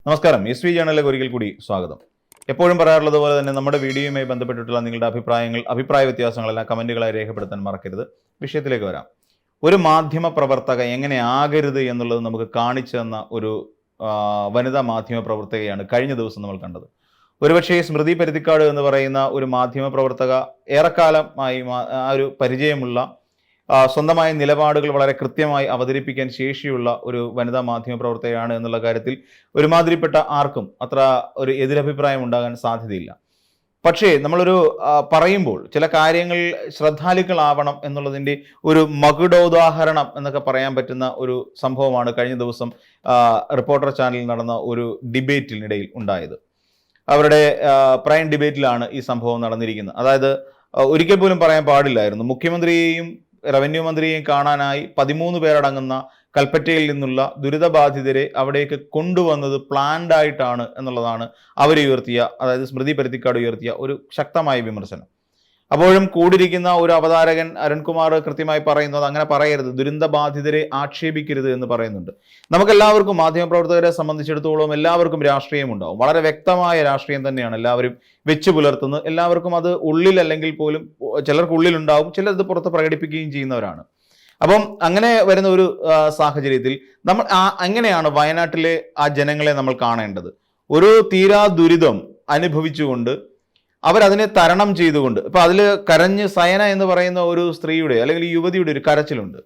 നമസ്കാരം. എസ് ജേണലിലേക്ക് ഒരിക്കൽ കൂടി സ്വാഗതം. എപ്പോഴും പറയാറുള്ളത് പോലെ തന്നെ നമ്മുടെ വീഡിയോയുമായി ബന്ധപ്പെട്ടിട്ടുള്ള നിങ്ങളുടെ അഭിപ്രായ വ്യത്യാസങ്ങളെല്ലാം കമന്റുകളായി രേഖപ്പെടുത്താൻ മറക്കരുത്. വിഷയത്തിലേക്ക് വരാം. ഒരു മാധ്യമ പ്രവർത്തക എങ്ങനെ ആകരുത് എന്നുള്ളത് നമുക്ക് കാണിച്ചു തന്ന ഒരു വനിതാ മാധ്യമ പ്രവർത്തകയാണ് കഴിഞ്ഞ ദിവസം നമ്മൾ കണ്ടത്. ഒരുപക്ഷെ സ്മൃതി പരുത്തിക്കാട് എന്ന് പറയുന്ന ഒരു മാധ്യമ പ്രവർത്തക ഏറെക്കാലമായി ആ ഒരു പരിചയമുള്ള, സ്വന്തമായ നിലപാടുകൾ വളരെ കൃത്യമായി അവതരിപ്പിക്കാൻ ശേഷിയുള്ള ഒരു വനിതാ മാധ്യമ പ്രവർത്തകയാണ് എന്നുള്ള കാര്യത്തിൽ ഒരുമാതിരിപ്പെട്ട ആർക്കും അത്ര ഒരു എതിരഭിപ്രായം ഉണ്ടാകാൻ സാധ്യതയില്ല. പക്ഷേ നമ്മളൊരു പറയുമ്പോൾ ചില കാര്യങ്ങൾ ശ്രദ്ധാലുക്കളാവണം എന്നുള്ളതിൻ്റെ ഒരു മകുടോദാഹരണം എന്നൊക്കെ പറയാൻ പറ്റുന്ന ഒരു സംഭവമാണ് കഴിഞ്ഞ ദിവസം റിപ്പോർട്ടർ ചാനലിൽ നടന്ന ഒരു ഡിബേറ്റിനിടയിൽ ഉണ്ടായത്. അവരുടെ പ്രൈം ഡിബേറ്റിലാണ് ഈ സംഭവം നടന്നിരിക്കുന്നത്. അതായത് ഒരിക്കൽ പോലും പറയാൻ പാടില്ലായിരുന്നു, മുഖ്യമന്ത്രിയെയും റവന്യൂ മന്ത്രിയെയും കാണാനായി 13 പേരടങ്ങുന്ന കൽപ്പറ്റയിൽ നിന്നുള്ള ദുരിതബാധിതരെ അവിടേക്ക് കൊണ്ടുവന്നത് പ്ലാൻഡ് ആയിട്ടാണ് എന്നുള്ളതാണ് അവരുയർത്തിയ, അതായത് സ്മൃതി പരുത്തിക്കാട് ഉയർത്തിയ ഒരു ശക്തമായ വിമർശനം. അപ്പോഴും കൂടിയിരിക്കുന്ന ഒരു അവതാരകൻ അരുൺകുമാർ കൃത്യമായി പറയുന്നത് അങ്ങനെ പറയരുത്, ദുരന്തബാധിതരെ ആക്ഷേപിക്കരുത് എന്ന് പറയുന്നുണ്ട്. നമുക്കെല്ലാവർക്കും, മാധ്യമപ്രവർത്തകരെ സംബന്ധിച്ചിടത്തോളം എല്ലാവർക്കും രാഷ്ട്രീയമുണ്ടാവും. വളരെ വ്യക്തമായ രാഷ്ട്രീയം തന്നെയാണ് എല്ലാവരും വെച്ച് പുലർത്തുന്നത്. എല്ലാവർക്കും അത് ഉള്ളിൽ അല്ലെങ്കിൽ പോലും ചിലർക്ക് ഉള്ളിലുണ്ടാവും, ചിലത് പുറത്ത് പ്രകടിപ്പിക്കുകയും ചെയ്യുന്നവരാണ്. അപ്പം അങ്ങനെ വരുന്ന ഒരു സാഹചര്യത്തിൽ നമ്മൾ എങ്ങനെയാണ് വയനാട്ടിലെ ആ ജനങ്ങളെ നമ്മൾ കാണേണ്ടത്? ഒരു തീരാ ദുരിതം അനുഭവിച്ചുകൊണ്ട് അവരതിനെ തരണം ചെയ്തുകൊണ്ട്, ഇപ്പൊ അതിൽ കരഞ്ഞ് സയന എന്ന് പറയുന്ന ഒരു സ്ത്രീയുടെ അല്ലെങ്കിൽ യുവതിയുടെ ഒരു കരച്ചിലുണ്ട്.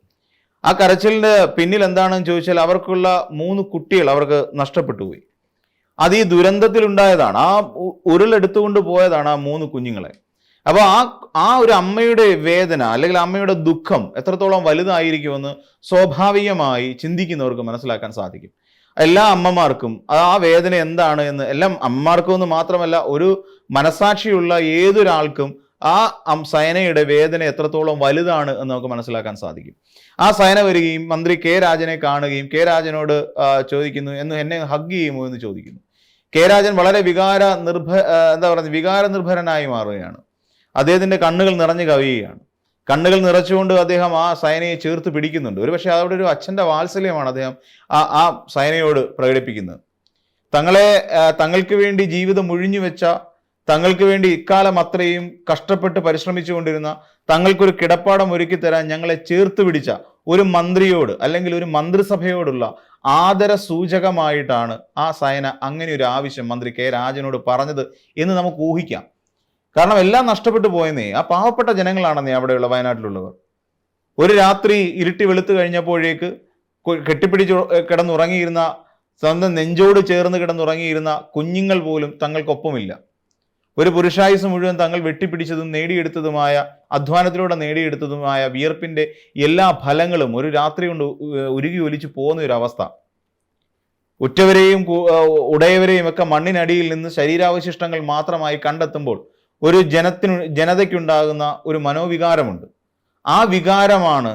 ആ കരച്ചിലിന്റെ പിന്നിൽ എന്താണെന്ന് ചോദിച്ചാൽ അവർക്കുള്ള 3 കുട്ടികൾ അവർക്ക് നഷ്ടപ്പെട്ടു പോയി. അത് ഈ ദുരന്തത്തിൽ ഉണ്ടായതാണ്. ആ ഉരുളെടുത്തുകൊണ്ട് പോയതാണ് ആ 3 കുഞ്ഞുങ്ങളെ. അപ്പൊ ആ ഒരു അമ്മയുടെ വേദന അല്ലെങ്കിൽ അമ്മയുടെ ദുഃഖം എത്രത്തോളം വലുതായിരിക്കുമെന്ന് സ്വാഭാവികമായി ചിന്തിക്കുന്നവർക്ക് മനസ്സിലാക്കാൻ സാധിക്കും. എല്ലാ അമ്മമാർക്കും ആ വേദന എന്താണ് എന്ന്, എല്ലാം അമ്മമാർക്കും എന്ന് മാത്രമല്ല, ഒരു മനസാക്ഷിയുള്ള ഏതൊരാൾക്കും ആ സയനയുടെ വേദന എത്രത്തോളം വലുതാണ് എന്ന് നമുക്ക് മനസ്സിലാക്കാൻ സാധിക്കും. ആ സയന വരികയും മന്ത്രി കെ രാജനെ കാണുകയും കെ രാജനോട് ചോദിക്കുന്നു, എന്നെ ഹഗ് ചെയ്യുമോ എന്ന് ചോദിക്കുന്നു. കെ രാജൻ വളരെ വികാരനിർഭരനായി മാറുകയാണ്. അദ്ദേഹത്തിന്റെ കണ്ണുകൾ നിറഞ്ഞു കവിയുകയാണ്. കണ്ണുകൾ നിറച്ചുകൊണ്ട് അദ്ദേഹം ആ സയനയെ ചേർത്ത് പിടിക്കുന്നുണ്ട്. ഒരുപക്ഷെ അവിടെ ഒരു അച്ഛൻ്റെ വാത്സല്യമാണ് അദ്ദേഹം ആ സയനയോട് പ്രകടിപ്പിക്കുന്നത്. തങ്ങൾക്ക് വേണ്ടി ജീവിതം ഒഴിഞ്ഞു വെച്ച, തങ്ങൾക്ക് വേണ്ടി ഇക്കാലം അത്രയും കഷ്ടപ്പെട്ട് പരിശ്രമിച്ചുകൊണ്ടിരുന്ന, തങ്ങൾക്കൊരു കിടപ്പാടം ഒരുക്കി തരാൻ ഞങ്ങളെ ചേർത്ത് പിടിച്ച ഒരു മന്ത്രിയോട് അല്ലെങ്കിൽ ഒരു മന്ത്രിസഭയോടുള്ള ആദര സൂചകമായിട്ടാണ് ആ സയന അങ്ങനെ ഒരു ആവശ്യം മന്ത്രി കെ രാജനോട് പറഞ്ഞത് എന്ന് നമുക്ക് ഊഹിക്കാം. കാരണം എല്ലാം നഷ്ടപ്പെട്ടു പോയെന്നേ ആ പാവപ്പെട്ട ജനങ്ങളാണെന്നേ അവിടെയുള്ള വയനാട്ടിലുള്ളവർ. ഒരു രാത്രി ഇരുട്ടി വെളുത്തു കഴിഞ്ഞപ്പോഴേക്ക് കെട്ടിപ്പിടിച്ച് കിടന്നുറങ്ങിയിരുന്ന, സ്വന്തം നെഞ്ചോട് ചേർന്ന് കിടന്നുറങ്ങിയിരുന്ന കുഞ്ഞുങ്ങൾ പോലും തങ്ങൾക്കൊപ്പമില്ല. ഒരു പുരുഷായുസ് മുഴുവൻ തങ്ങൾ വെട്ടിപ്പിടിച്ചതും നേടിയെടുത്തതുമായ, അധ്വാനത്തിലൂടെ നേടിയെടുത്തതുമായ വിയർപ്പിന്റെ എല്ലാ ഫലങ്ങളും ഒരു രാത്രി കൊണ്ട് ഉരുകി ഒലിച്ചു പോകുന്ന ഒരു അവസ്ഥ. ഉറ്റവരെയും ഉടയവരെയും ഒക്കെ മണ്ണിനടിയിൽ നിന്ന് ശരീരാവശിഷ്ടങ്ങൾ മാത്രമായി കണ്ടെത്തുമ്പോൾ ഒരു ജനതയ്ക്കുണ്ടാകുന്ന ഒരു മനോവികാരമുണ്ട്. ആ വികാരമാണ്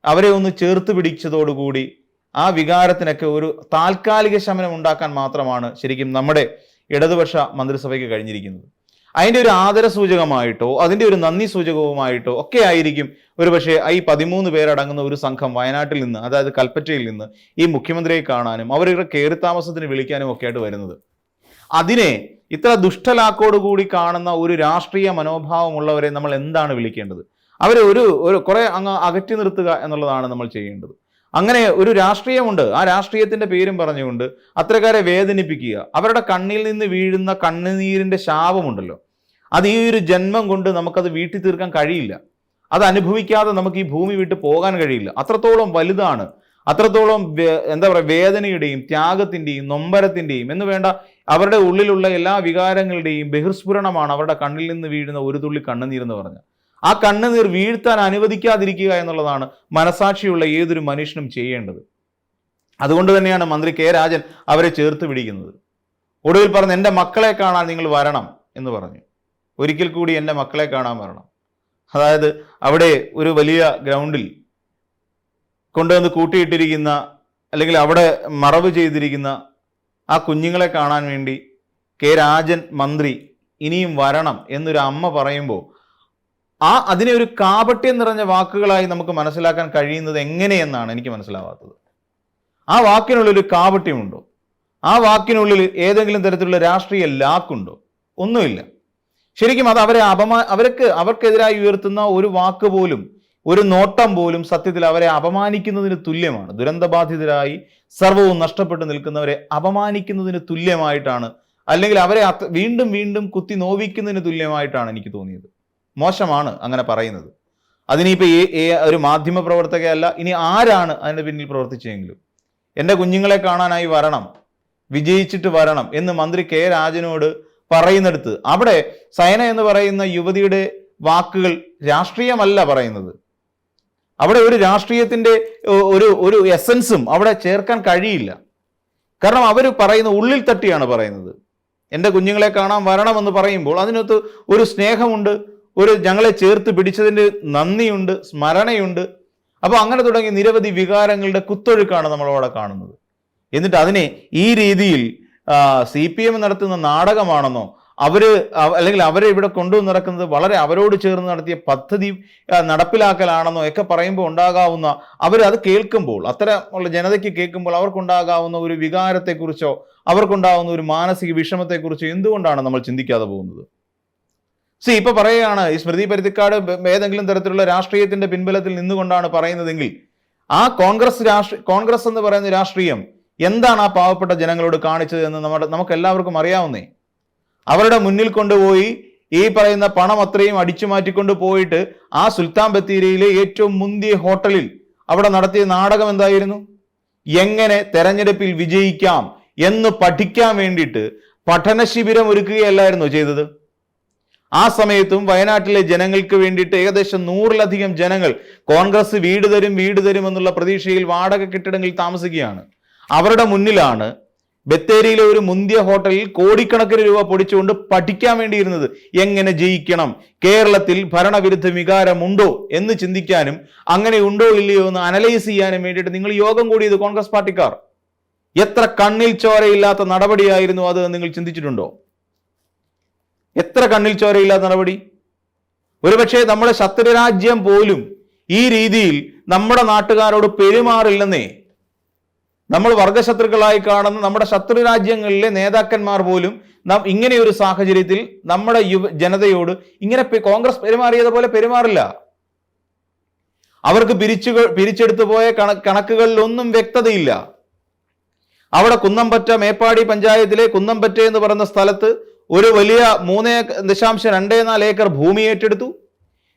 അവരെ ഒന്ന് ചേർത്ത് പിടിച്ചതോടുകൂടി ആ വികാരത്തിനൊക്കെ ഒരു താൽക്കാലിക ശമനം ഉണ്ടാക്കാൻ മാത്രമാണ് ശരിക്കും നമ്മുടെ ഇടതുപക്ഷ മന്ത്രിസഭയ്ക്ക് കഴിഞ്ഞിരിക്കുന്നത്. അതിൻ്റെ ഒരു ആദര സൂചകമായിട്ടോ അതിൻ്റെ ഒരു നന്ദി സൂചകവുമായിട്ടോ ഒക്കെ ആയിരിക്കും ഒരുപക്ഷെ ഈ 13 പേരടങ്ങുന്ന ഒരു സംഘം വയനാട്ടിൽ നിന്ന്, അതായത് കൽപ്പറ്റയിൽ നിന്ന് ഈ മുഖ്യമന്ത്രിയെ കാണാനും അവരുടെ കയറി താമസത്തിന് വിളിക്കാനും ഒക്കെ ആയിട്ട് വരുന്നത്. അതിനെ ഇത്ര ദുഷ്ടലാക്കോടുകൂടി കാണുന്ന ഒരു രാഷ്ട്രീയ മനോഭാവമുള്ളവരെ നമ്മൾ എന്താണ് വിളിക്കേണ്ടത്? അവരെ ഒരു കുറെ അങ്ങ് അകറ്റി നിർത്തുക എന്നുള്ളതാണ് നമ്മൾ ചെയ്യേണ്ടത്. അങ്ങനെ ഒരു രാഷ്ട്രീയമുണ്ട്, ആ രാഷ്ട്രീയത്തിന്റെ പേരും പറഞ്ഞുകൊണ്ട് അത്തരക്കാരെ വേദനിപ്പിക്കുക, അവരുടെ കണ്ണിൽ നിന്ന് വീഴുന്ന കണ്ണുനീരിന്റെ ശാപമുണ്ടല്ലോ, അത് ഈ ഒരു ജന്മം കൊണ്ട് നമുക്കത് വീട്ടി തീർക്കാൻ കഴിയില്ല. അത് അനുഭവിക്കാതെ നമുക്ക് ഈ ഭൂമി വിട്ട് പോകാൻ കഴിയില്ല. അത്രത്തോളം വലുതാണ്, അത്രത്തോളം വേദനയുടെയും ത്യാഗത്തിന്റെയും നൊമ്പരത്തിന്റെയും എന്ന് വേണ്ട അവരുടെ ഉള്ളിലുള്ള എല്ലാ വികാരങ്ങളുടെയും ബഹിർസ്ഫുരണമാണ് അവരുടെ കണ്ണിൽ നിന്ന് വീഴുന്ന ഒരു തുള്ളി കണ്ണുനീരെന്ന് പറഞ്ഞാൽ. ആ കണ്ണുനീർ വീഴ്ത്താൻ അനുവദിക്കാതിരിക്കുക എന്നുള്ളതാണ് മനസാക്ഷിയുള്ള ഏതൊരു മനുഷ്യനും ചെയ്യേണ്ടത്. അതുകൊണ്ട് തന്നെയാണ് മന്ത്രി കെ രാജൻ അവരെ ചേർത്ത് പിടിക്കുന്നത്. ഒടുവിൽ പറഞ്ഞ് എൻ്റെ മക്കളെ കാണാൻ നിങ്ങൾ വരണം എന്ന് പറഞ്ഞു. ഒരിക്കൽ കൂടി എൻ്റെ മക്കളെ കാണാൻ വരണം. അതായത് അവിടെ ഒരു വലിയ ഗ്രൗണ്ടിൽ കൊണ്ടുവന്ന് കൂട്ടിയിട്ടിരിക്കുന്ന അല്ലെങ്കിൽ അവിടെ മറവ് ചെയ്തിരിക്കുന്ന ആ കുഞ്ഞുങ്ങളെ കാണാൻ വേണ്ടി കെ രാജൻ മന്ത്രി ഇനിയും വരണം എന്നൊരു അമ്മ പറയുമ്പോൾ അതിനെ ഒരു കാപട്യം നിറഞ്ഞ വാക്കുകളായി നമുക്ക് മനസ്സിലാക്കാൻ കഴിയുന്നത് എങ്ങനെയെന്നാണ് എനിക്ക് മനസ്സിലാവാത്തത്. ആ വാക്കിനുള്ളൊരു കാപട്യമുണ്ടോ? ആ വാക്കിനുള്ളിൽ ഏതെങ്കിലും തരത്തിലുള്ള രാഷ്ട്രീയ ലാക്കുണ്ടോ? ഒന്നുമില്ല. ശരിക്കും അത് അവർക്കെതിരായി ഉയർത്തുന്ന ഒരു വാക്ക് പോലും, ഒരു നോട്ടം പോലും സത്യത്തിൽ അവരെ അപമാനിക്കുന്നതിന് തുല്യമാണ്. ദുരന്തബാധിതരായി സർവവും നഷ്ടപ്പെട്ടു നിൽക്കുന്നവരെ അപമാനിക്കുന്നതിന് തുല്യമായിട്ടാണ്, അല്ലെങ്കിൽ അവരെ വീണ്ടും വീണ്ടും കുത്തി നോവിക്കുന്നതിന് തുല്യമായിട്ടാണ് എനിക്ക് തോന്നിയത്. മോശമാണ് അങ്ങനെ പറയുന്നത്. അതിനിപ്പോൾ ഒരു മാധ്യമ പ്രവർത്തകയല്ല, ഇനി ആരാണ് അതിൻ്റെ പിന്നിൽ പ്രവർത്തിച്ചെങ്കിലും എൻ്റെ കുഞ്ഞുങ്ങളെ കാണാനായി വരണം, വിജയിച്ചിട്ട് വരണം എന്ന് മന്ത്രി കെ രാജനോട് പറയുന്നിടത്ത് അവിടെ സയന എന്ന് പറയുന്ന യുവതിയുടെ വാക്കുകൾ രാഷ്ട്രീയമല്ല പറയുന്നത്. അവിടെ ഒരു രാഷ്ട്രീയത്തിൻ്റെ ഒരു എസൻസും അവിടെ ചേർക്കാൻ കഴിയില്ല. കാരണം അവർ പറയുന്ന ഉള്ളിൽ തട്ടിയാണ് പറയുന്നത്. എൻ്റെ കുഞ്ഞുങ്ങളെ കാണാൻ വരണമെന്ന് പറയുമ്പോൾ അതിനകത്ത് ഒരു സ്നേഹമുണ്ട്, ഒരു ഞങ്ങളെ ചേർത്ത് പിടിച്ചതിൻ്റെ നന്ദിയുണ്ട്, സ്മരണയുണ്ട്. അപ്പോൾ അങ്ങനെ തുടങ്ങി നിരവധി വികാരങ്ങളുടെ കുത്തൊഴുക്കാണ് നമ്മളവിടെ കാണുന്നത്. എന്നിട്ട് അതിനെ ഈ രീതിയിൽ CPM നടത്തുന്ന നാടകമാണെന്നോ, അല്ലെങ്കിൽ അവരെ ഇവിടെ കൊണ്ടുവന്ന് നടക്കുന്നത് വളരെ അവരോട് ചേർന്ന് നടത്തിയ പദ്ധതി നടപ്പിലാക്കലാണെന്നോ ഒക്കെ പറയുമ്പോൾ ഉണ്ടാകാവുന്ന, അത് കേൾക്കുമ്പോൾ, അത്തരമുള്ള ജനതയ്ക്ക് കേൾക്കുമ്പോൾ അവർക്കുണ്ടാകാവുന്ന ഒരു വികാരത്തെക്കുറിച്ചോ അവർക്കുണ്ടാകുന്ന ഒരു മാനസിക വിഷമത്തെക്കുറിച്ചോ എന്തുകൊണ്ടാണ് നമ്മൾ ചിന്തിക്കാതെ പോകുന്നത്? ഇപ്പൊ പറയുകയാണ് ഈ സ്മൃതി പരുത്തിക്കാട് ഏതെങ്കിലും തരത്തിലുള്ള രാഷ്ട്രീയത്തിന്റെ പിൻബലത്തിൽ നിന്നുകൊണ്ടാണ് പറയുന്നതെങ്കിൽ ആ കോൺഗ്രസ് എന്ന് പറയുന്ന രാഷ്ട്രീയം എന്താണ് ആ പാവപ്പെട്ട ജനങ്ങളോട് കാണിച്ചത് എന്ന് നമുക്ക് എല്ലാവർക്കും അറിയാവുന്നേ. അവരുടെ മുന്നിൽ കൊണ്ടുപോയി ഈ പറയുന്ന പണം അത്രയും അടിച്ചു മാറ്റിക്കൊണ്ട് പോയിട്ട് ആ സുൽത്താൻ ബത്തേരിയിലെ ഏറ്റവും മുന്തിയ ഹോട്ടലിൽ അവിടെ നടത്തിയ നാടകം എന്തായിരുന്നു? എങ്ങനെ തെരഞ്ഞെടുപ്പിൽ വിജയിക്കാം എന്ന് പഠിക്കാൻ വേണ്ടിയിട്ട് പഠന ശിബിരം ഒരുക്കുകയല്ലായിരുന്നോ ചെയ്തത്? ആ സമയത്തും വയനാട്ടിലെ ജനങ്ങൾക്ക് വേണ്ടിയിട്ട് ഏകദേശം 100-ലധികം ജനങ്ങൾ കോൺഗ്രസ് വീട് തരും എന്നുള്ള പ്രതീക്ഷയിൽ വാടക കെട്ടിടങ്ങളിൽ താമസിക്കുകയാണ്. അവരുടെ മുന്നിലാണ് ബത്തേരിയിലെ ഒരു മുന്തിയ ഹോട്ടലിൽ കോടിക്കണക്കിന് രൂപ പൊടിച്ചുകൊണ്ട് പഠിക്കാൻ വേണ്ടിയിരുന്നത്. എങ്ങനെ ജയിക്കണം, കേരളത്തിൽ ഭരണവിരുദ്ധ വികാരമുണ്ടോ എന്ന് ചിന്തിക്കാനും അങ്ങനെ ഉണ്ടോ ഇല്ലയോ എന്ന് അനലൈസ് ചെയ്യാനും വേണ്ടിയിട്ട് നിങ്ങൾ യോഗം കൂടിയത് കോൺഗ്രസ് പാർട്ടിക്കാർ. എത്ര കണ്ണിൽ ചോരയില്ലാത്ത നടപടിയായിരുന്നു അത് നിങ്ങൾ ചിന്തിച്ചിട്ടുണ്ടോ? എത്ര കണ്ണിൽ ചോരയില്ലാത്ത നടപടി! ഒരുപക്ഷെ നമ്മുടെ ശത്രുരാജ്യം പോലും ഈ രീതിയിൽ നമ്മുടെ നാട്ടുകാരോട് പെരുമാറില്ലെന്നേ. നമ്മൾ വർഗശത്രുക്കളായി കാണുന്ന നമ്മുടെ ശത്രുരാജ്യങ്ങളിലെ നേതാക്കന്മാർ പോലും ഇങ്ങനെ ഒരു സാഹചര്യത്തിൽ നമ്മുടെ ജനതയോട് ഇങ്ങനെ കോൺഗ്രസ് പെരുമാറിയതുപോലെ പെരുമാറില്ല. അവർക്ക് പിരിച്ചെടുത്തു പോയ കണക്കുകളിലൊന്നും വ്യക്തതയില്ല. അവിടെ കുന്നംപറ്റ മേപ്പാടി പഞ്ചായത്തിലെ കുന്നംപറ്റ എന്ന് പറയുന്ന സ്ഥലത്ത് ഒരു വലിയ 3.24 ഏക്കർ ഭൂമി ഏറ്റെടുത്തു.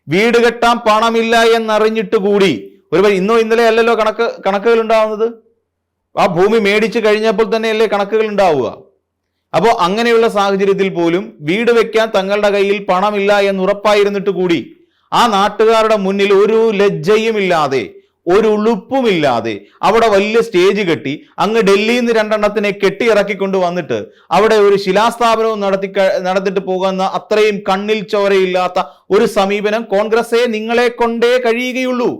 വീട് കെട്ടാൻ പണമില്ല എന്നറിഞ്ഞിട്ട് കൂടി, ഒരു ഇന്നലെ അല്ലല്ലോ കണക്കുകൾ ഉണ്ടാവുന്നത്. ആ ഭൂമി മേടിച്ചു കഴിഞ്ഞപ്പോൾ തന്നെയല്ലേ കണക്കുകൾ ഉണ്ടാവുക. അപ്പോൾ അങ്ങനെയുള്ള സാഹചര്യത്തിൽ പോലും വീട് വെക്കാൻ തങ്ങളുടെ കയ്യിൽ പണമില്ല എന്ന് ഉറപ്പായിരുന്നിട്ട് കൂടി ആ നാട്ടുകാരുടെ മുന്നിൽ ഒരു ലജ്ജയുമില്ലാതെ, ഒരു ഉളുപ്പുമില്ലാതെ അവിടെ വലിയ സ്റ്റേജ് കെട്ടി അങ്ങ് ഡൽഹിയിൽ നിന്ന് 2 എണ്ണത്തിനെ കെട്ടിയിറക്കിക്കൊണ്ട് വന്നിട്ട് അവിടെ ഒരു ശിലാസ്ഥാപനവും നടത്തിയിട്ട് പോകുന്ന അത്രയും കണ്ണിൽ ചോരയില്ലാത്ത ഒരു സമീപനം കോൺഗ്രസേ നിങ്ങളെ കൊണ്ടേ കഴിയുകയുള്ളൂ.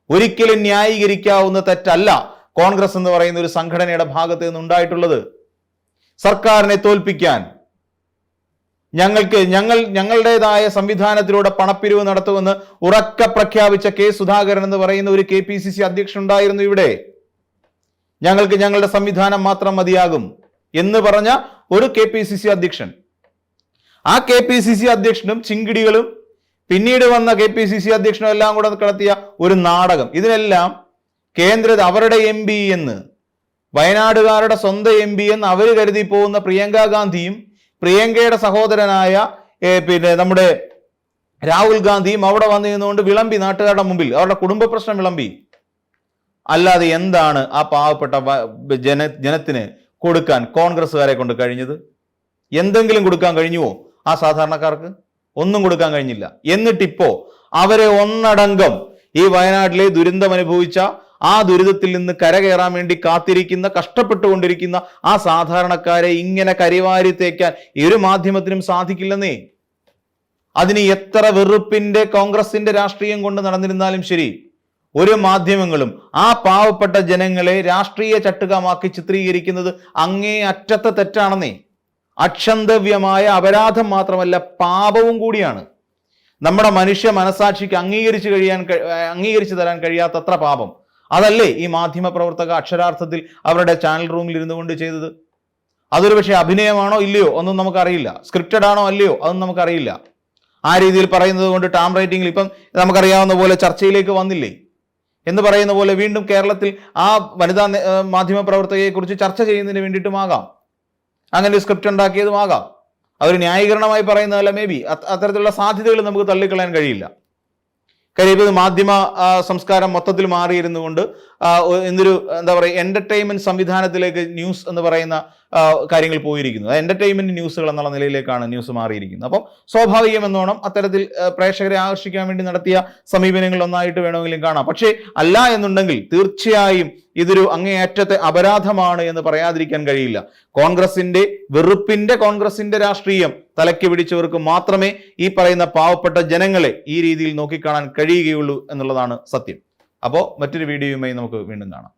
ഒരിക്കലും ന്യായീകരിക്കാവുന്ന തെറ്റല്ല കോൺഗ്രസ് എന്ന് പറയുന്ന ഒരു സംഘടനയുടെ ഭാഗത്ത് നിന്നുണ്ടായിട്ടുള്ളത്. സർക്കാരിനെ തോൽപ്പിക്കാൻ ഞങ്ങളുടേതായ സംവിധാനത്തിലൂടെ പണപ്പിരിവ് നടത്തുമെന്ന് ഉറക്കെ പ്രഖ്യാപിച്ച കെ സുധാകരൻ എന്ന് പറയുന്ന ഒരു KPCC അധ്യക്ഷൻ ഉണ്ടായിരുന്നു ഇവിടെ. ഞങ്ങൾക്ക് ഞങ്ങളുടെ സംവിധാനം മാത്രം മതിയാകും എന്ന് പറഞ്ഞ ഒരു KPCC അധ്യക്ഷൻ. ആ KPCC അധ്യക്ഷനും ചിങ്കിടികളും പിന്നീട് വന്ന KPCC അധ്യക്ഷനും എല്ലാം കൂടെ നടത്തിയ ഒരു നാടകം. ഇതിനെല്ലാം അവരുടെ MP എന്ന്, വയനാടുകാരുടെ സ്വന്തം MP എന്ന് അവർ കരുതി പോകുന്ന പ്രിയങ്ക ഗാന്ധിയും പ്രിയങ്കയുടെ സഹോദരനായ നമ്മുടെ രാഹുൽ ഗാന്ധിയും അവിടെ വന്നിരുന്നുകൊണ്ട് വിളമ്പി നാട്ടുകാരുടെ മുമ്പിൽ അവരുടെ കുടുംബ പ്രശ്നം വിളമ്പി. അല്ലാതെ എന്താണ് ആ പാവപ്പെട്ട ജനത്തിന് കൊടുക്കാൻ കോൺഗ്രസ്സുകാരെ കൊണ്ട് കഴിഞ്ഞത്? എന്തെങ്കിലും കൊടുക്കാൻ കഴിഞ്ഞുവോ ആ സാധാരണക്കാർക്ക്? ഒന്നും കൊടുക്കാൻ കഴിഞ്ഞില്ല. എന്നിട്ടിപ്പോ അവരെ ഒന്നടങ്കം ഈ വയനാട്ടിലെ ദുരന്തം അനുഭവിച്ച ആ ദുരിതത്തിൽ നിന്ന് കരകയറാൻ വേണ്ടി കാത്തിരിക്കുന്ന, കഷ്ടപ്പെട്ടുകൊണ്ടിരിക്കുന്ന ആ സാധാരണക്കാരെ ഇങ്ങനെ കരിവാരി തേക്കാൻ ഒരു മാധ്യമത്തിനും സാധിക്കില്ലെന്നേ. അതിന് എത്ര വെറുപ്പിന്റെ കോൺഗ്രസിന്റെ രാഷ്ട്രീയം കൊണ്ട് നടന്നിരുന്നാലും ശരി, ഒരു മാധ്യമങ്ങളും ആ പാവപ്പെട്ട ജനങ്ങളെ രാഷ്ട്രീയ ചട്ടുകമാക്കി ചിത്രീകരിക്കുന്നത് അങ്ങേ അറ്റത്തെ തെറ്റാണെന്നേ. അക്ഷന്തവ്യമായ അപരാധം മാത്രമല്ല, പാപവും കൂടിയാണ്. നമ്മുടെ മനുഷ്യ മനസാക്ഷിക്ക് അംഗീകരിച്ചു തരാൻ കഴിയാത്തത്ര പാപം. അതല്ലേ ഈ മാധ്യമ പ്രവർത്തക അക്ഷരാർത്ഥത്തിൽ അവരുടെ ചാനൽ റൂമിൽ ഇരുന്നു കൊണ്ട് ചെയ്തത്? അതൊരു പക്ഷേ അഭിനയമാണോ ഇല്ലയോ ഒന്നും നമുക്കറിയില്ല, സ്ക്രിപ്റ്റഡ് ആണോ അല്ലയോ അതൊന്നും നമുക്കറിയില്ല. ആ രീതിയിൽ പറയുന്നത് കൊണ്ട് ടാം റേറ്റിംഗിൽ ഇപ്പം നമുക്കറിയാവുന്ന പോലെ ചർച്ചയിലേക്ക് വന്നില്ലേ എന്ന് പറയുന്ന പോലെ വീണ്ടും കേരളത്തിൽ ആ വനിതാ മാധ്യമ പ്രവർത്തകയെ കുറിച്ച് ചർച്ച ചെയ്യുന്നതിന് വേണ്ടിയിട്ടുമാകാം, അങ്ങനെ സ്ക്രിപ്റ്റ് ഉണ്ടാക്കിയതുമാകാം. അവർ ന്യായീകരണമായി പറയുന്നതല്ല, മേ ബി അത്തരത്തിലുള്ള സാധ്യതകൾ നമുക്ക് തള്ളിക്കളയാൻ കഴിയില്ല. കാര്യം ഇപ്പോൾ മാധ്യമ സംസ്കാരം മൊത്തത്തിൽ മാറിയിരുന്നു കൊണ്ട് എന്തൊരു എന്താ പറയുക എന്റർടൈൻമെന്റ് സംവിധാനത്തിലേക്ക് ന്യൂസ് എന്ന് പറയുന്ന കാര്യങ്ങൾ പോയിരിക്കുന്നു. എന്റർടൈൻമെന്റ് ന്യൂസുകൾ എന്നുള്ള നിലയിലേക്കാണ് ന്യൂസ് മാറിയിരിക്കുന്നത്. അപ്പം സ്വാഭാവികം എന്നോണം അത്തരത്തിൽ പ്രേക്ഷകരെ ആകർഷിക്കാൻ വേണ്ടി നടത്തിയ സമീപനങ്ങൾ ഒന്നായിട്ട് വേണമെങ്കിലും കാണാം. പക്ഷേ അല്ല എന്നുണ്ടെങ്കിൽ തീർച്ചയായും ഇതൊരു അങ്ങേയറ്റത്തെ അപരാധമാണ് എന്ന് പറയാതിരിക്കാൻ കഴിയില്ല. കോൺഗ്രസിന്റെ രാഷ്ട്രീയം തലയ്ക്ക് പിടിച്ചവർക്ക് മാത്രമേ ഈ പറയുന്ന പാവപ്പെട്ട ജനങ്ങളെ ഈ രീതിയിൽ നോക്കിക്കാണാൻ കഴിയുകയുള്ളൂ എന്നുള്ളതാണ് സത്യം. അപ്പോൾ മറ്റൊരു വീഡിയോയുമായി നമുക്ക് വീണ്ടും കാണാം.